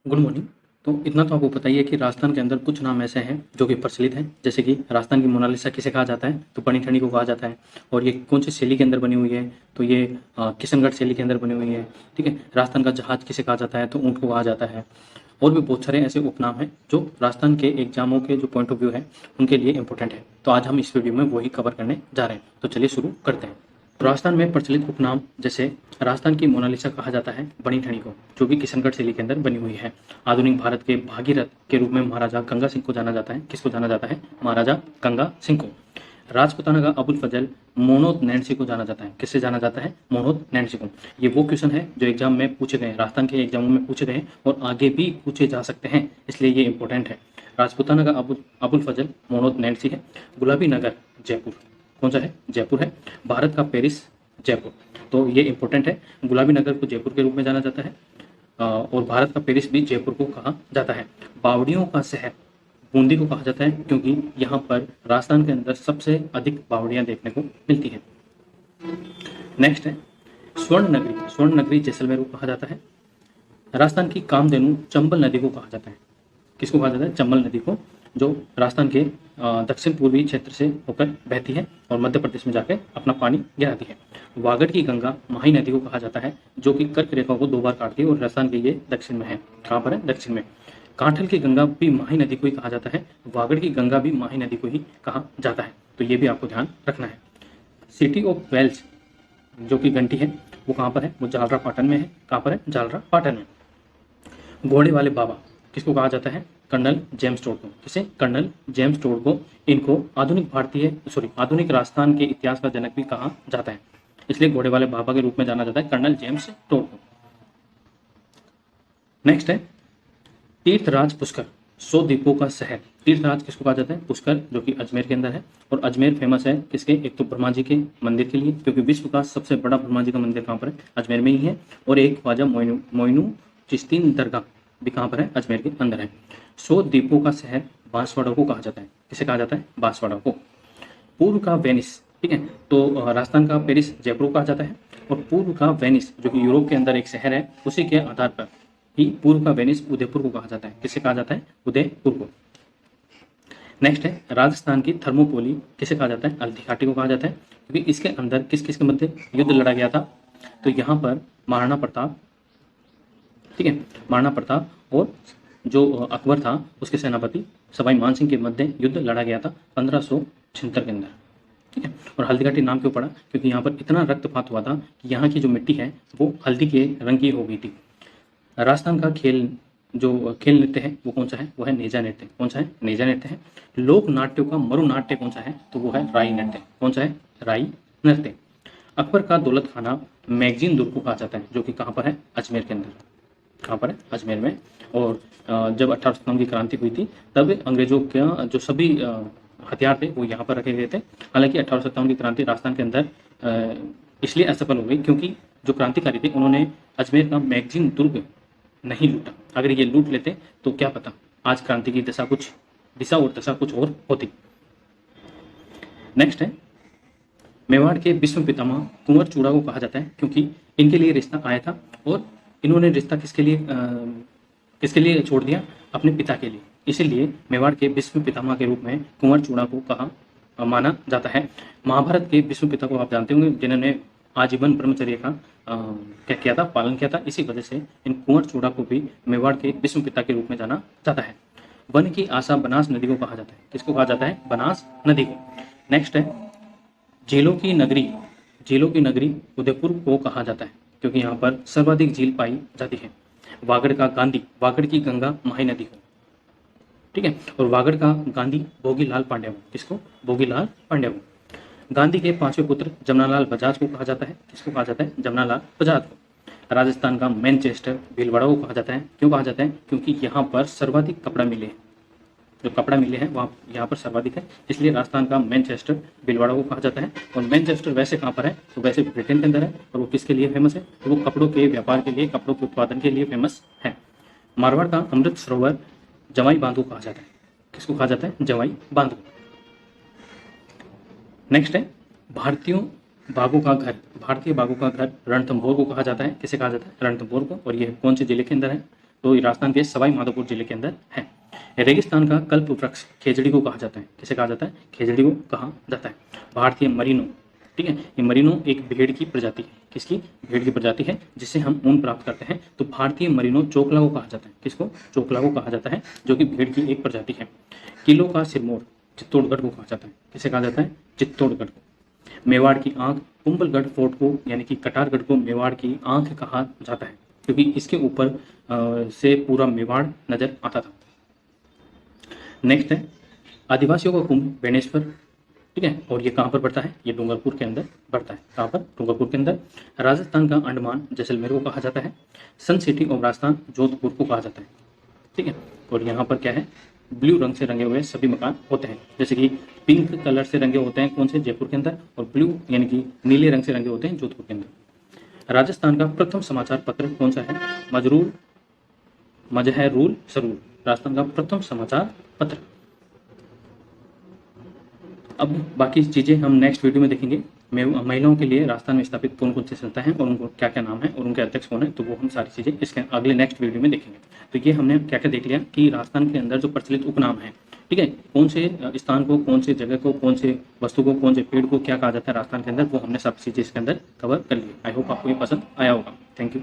Good morning. तो इतना तो आपको पता ही है कि राजस्थान के अंदर कुछ नाम ऐसे हैं जो कि प्रचलित हैं, जैसे कि राजस्थान की मोनालिसा किसे कहा जाता है, तो बनी ठनी को कहा जाता है। और ये कौन सी शैली के अंदर बनी हुई है, तो ये किशनगढ़ शैली के अंदर बनी हुई है। ठीक है। राजस्थान का जहाज किसे कहा जाता है, तो ऊँट को कहा जाता है। और भी बहुत सारे ऐसे उपनाम हैं जो राजस्थान के एग्जामों के जो पॉइंट ऑफ व्यू है उनके लिए इंपॉर्टेंट है। तो आज हम इस वीडियो में वही कवर करने जा रहे हैं। तो चलिए शुरू करते हैं। राजस्थान में प्रचलित उपनाम जैसे राजस्थान की मोनालिसा कहा जाता है बनी ठनी को, जो कि किशनगढ़ शैली के अंदर बनी हुई है। आधुनिक भारत के भागीरथ के रूप में महाराजा गंगा सिंह को जाना जाता है। किसको जाना जाता है? महाराजा गंगा सिंह को। राजपुताना का अबुल फजल मोहम्मद नैन्सी को जाना जाता है। किससे जाना जाता है? मोहम्मद नैन्सी को। ये वो क्वेश्चन है जो एग्जाम में पूछे गए, राजस्थान के एग्जामों में पूछे गए और आगे भी पूछे जा सकते हैं, इसलिए ये इंपॉर्टेंट है। राजपुताना का अबुल फजल मोहम्मद नैन्सी है। गुलाबी नगर जयपुर कौन सा है? जयपुर है। भारत का पेरिस जयपुर, तो ये इंपॉर्टेंट है। गुलाबी नगर को जयपुर के रूप में जाना जाता है और भारत का पेरिस भी जयपुर को कहा जाता है। बावड़ियों का शहर बूंदी को कहा जाता है, क्योंकि यहाँ पर राजस्थान के अंदर सबसे अधिक बावड़ियाँ देखने को मिलती है। नेक्स्ट है स्वर्ण नगरी जैसलमेर को कहा जाता है। राजस्थान की कामधेनु चंबल नदी को कहा जाता है। किसको कहा जाता है? चंबल नदी को, जो राजस्थान के दक्षिण पूर्वी क्षेत्र से होकर बहती है और मध्य प्रदेश में जाकर अपना पानी गिराती है। वागड़ की गंगा माही नदी को कहा जाता है, जो कि कर्क रेखा को 2 बार काटती है और राजस्थान के ये दक्षिण में है। कहाँ पर है? दक्षिण में। कांठल की गंगा भी माही नदी को ही कहा जाता है। वागड़ की गंगा भी माही नदी को ही कहा जाता है, तो ये भी आपको ध्यान रखना है। सिटी ऑफ वेल्स जो कि घंटी है वो कहाँ पर है? वो जालरा पाटन में है। कहाँ पर है? जालरा पाटन में। घोड़े वाले बाबा किसको कहा जाता है? कर्नल जेम्स टोड को। किसे? कर्नल जेम्स टोड को। इनको आधुनिक राजस्थान के इतिहास का जनक भी कहा जाता है, इसलिए घोड़े वाले बाबा के रूप में जाना जाता है कर्नल जेम्स टोड को। नेक्स्ट है तीर्थराज पुष्कर, 100 द्वीपों का शहर। तीर्थराज किसको कहा जाता है? पुष्कर, जो कि अजमेर के अंदर है। और अजमेर फेमस है किसके? एक तो ब्रह्मा जी के मंदिर के लिए, क्योंकि विश्व का सबसे बड़ा ब्रह्मा जी का मंदिर कहाँ पर है? अजमेर में ही है। और एक ख्वाजा मोइनू चिश्ती दरगाह भी कहाँ पर है? अजमेर के अंदर है। 100 द्वीपों का शहर बांसवाड़ा को कहा जाता है। किसे कहा जाता है? बांसवाड़ा को। पूर्व का वेनिस, ठीक है, तो राजस्थान का पेरिस जयपुर को कहा जाता है। और पूर्व का वेनिस जो कि यूरोप के अंदर एक शहर है, उसी के आधार पर ही पूर्व का वेनिस उदयपुर को कहा जाता है। किसे कहा जाता है? उदयपुर को। नेक्स्ट है राजस्थान की थर्मोपोली किसे कहा जाता है? हल्दी घाटी को कहा जाता है, क्योंकि इसके अंदर किस किस के मध्य युद्ध लड़ा गया था? तो यहाँ पर महाराणा प्रताप, ठीक है, महाराणा प्रताप और जो अकबर था उसके सेनापति सवाई मानसिंह के मध्य युद्ध लड़ा गया था 1576 के अंदर। ठीक है। और हल्दी घाटी नाम क्यों पड़ा? क्योंकि यहाँ पर इतना रक्तपात हुआ था कि यहाँ की जो मिट्टी है वो हल्दी के रंग की हो गई थी। राजस्थान का खेल नृत्य है वो कौन सा है? वो है नेजा नृत्य। कौन सा है? नेजा नृत्य है। लोक नाट्यों का मरु नाट्य कौन सा है? तो वो है राई नृत्य। कौन सा है? राई नृत्य। अकबर का दौलत खाना मैगजीन दुर्ग को कहा जाता है, जो कि कहाँ पर है? अजमेर के अंदर। कहाँ पर है? अजमेर में। और जब 1857 की क्रांति हुई थी तब अंग्रेजों का जो सभी हथियार थे वो यहाँ पर रखे गए थे। हालांकि 1857 की क्रांति राजस्थान के अंदर इसलिए असफल हो गई क्योंकि जो क्रांतिकारी थे उन्होंने अजमेर का मैगजीन दुर्ग नहीं लूटा। अगर ये लूट लेते तो क्या पता आज क्रांति की दिशा और दशा कुछ और होती। नेक्स्ट है मेवाड़ के विश्व पितामह कुंवर चूड़ा को कहा जाता है, क्योंकि इनके लिए रिश्ता आया था और इन्होंने रिश्ता किसके लिए छोड़ दिया? अपने पिता के लिए। इसीलिए मेवाड़ के विश्व पितामह के रूप में कुंवर चूड़ा को माना जाता है। महाभारत के विश्व पिता को आप जानते होंगे, जिन्होंने आजीवन ब्रह्मचर्य का क्या किया था? पालन किया था। इसी वजह से इन कुंवर चूड़ा को भी मेवाड़ के विश्व पिता के रूप में जाना जाता है। वन की आशा बनास नदी को कहा जाता है। किसको कहा जाता है? बनास नदी को। नेक्स्ट है झीलों की नगरी उदयपुर को कहा जाता है, क्योंकि यहाँ पर सर्वाधिक झील पाई जाती है। वागड़ का गांधी, वागड़ की गंगा माही नदी को, ठीक है। और वागड़ का गांधी भोगीलाल पांड्या को। किसको? भोगीलाल पांड्या को। गांधी के 5वें पुत्र जमनालाल बजाज को कहा जाता है। किसको कहा जाता है? जमनालाल बजाज को। राजस्थान का मैनचेस्टर भीलवाड़ा को कहा जाता है। क्यों कहा जाता है? क्योंकि यहाँ पर सर्वाधिक कपड़ा मिले हैं। जो कपड़ा मिले हैं वहाँ यहाँ पर सर्वाधिक है, इसलिए राजस्थान का मैनचेस्टर भीलवाड़ा को कहा जाता है। और मैनचेस्टर वैसे कहाँ पर है? तो वैसे ब्रिटेन के अंदर है। और वो किसके लिए फेमस है? तो वो कपड़ों के व्यापार के लिए, कपड़ों के उत्पादन के लिए फेमस है। मारवाड़ का अमृत सरोवर जवाई बांध को कहा जाता है। किसको कहा जाता है? जवाई बांध को। नेक्स्ट है भारतीय बाघों का घर रणथंभौर को कहा जाता है। किसे कहा जाता है? रणथंभौर को। और ये कौन से जिले के अंदर है? तो ये राजस्थान के सवाई माधोपुर जिले के अंदर है। रेगिस्तान का कल्प वृक्ष खेजड़ी को कहा जाता है। किसे कहा जाता है? खेजड़ी को कहा जाता है। भारतीय मरीनो, ठीक है, ये मरीनो एक भेड़ की प्रजाति है। किसकी? भेड़ की प्रजाति है जिससे हम ऊन प्राप्त करते हैं। तो भारतीय मरीनो चोकला को कहा जाता है। किसको? चोकला को कहा जाता है, जो कि भेड़ की एक प्रजाति है। किलों का सिरमौर चित्तौड़गढ़ को कहा जाता है। किसे कहा जाता है? चित्तौड़गढ़ को। मेवाड़ की आंख कुंभलगढ़ फोर्ट को यानी कि कटारगढ़ को मेवाड़ की आंख कहा जाता है, क्योंकि इसके ऊपर से पूरा मेवाड़ नजर आता था। नेक्स्ट है आदिवासियों का कुंभ बेणेश्वर, ठीक है, और ये कहाँ पर पड़ता है? ये डूंगरपुर के अंदर पड़ता है। कहाँ पर? डूंगरपुर के अंदर। राजस्थान का अंडमान जैसलमेर को कहा जाता है। सन सिटी ऑफ राजस्थान जोधपुर को कहा जाता है, ठीक है। और यहाँ पर क्या है? ब्लू रंग से रंगे हुए सभी मकान होते हैं, जैसे कि पिंक कलर से रंगे होते हैं कौन से? जयपुर के अंदर, और ब्लू यानी कि नीले रंग से रंगे होते हैं जोधपुर के अंदर। राजस्थान का प्रथम समाचार पत्र कौन सा है? मजहरूल सरूर, राजस्थान का प्रथम समाचार पत्र। अब बाकी चीज़ें हम नेक्स्ट वीडियो में देखेंगे। महिलाओं के लिए राजस्थान में स्थापित कौन कौन सी संस्था हैं और उनको क्या क्या नाम है और उनके अध्यक्ष कौन है, तो वो हम सारी चीज़ें इसके अगले नेक्स्ट वीडियो में देखेंगे। तो ये हमने क्या क्या देख लिया कि राजस्थान के अंदर जो प्रचलित उपनाम है, ठीक है, कौन से स्थान को, कौन से जगह को, कौन से वस्तु को, कौन से पेड़ को क्या कहा जाता है राजस्थान के अंदर, वो हमने सब चीज़ें इसके अंदर कवर कर ली। आई होप आपको ये पसंद आया होगा। Thank you.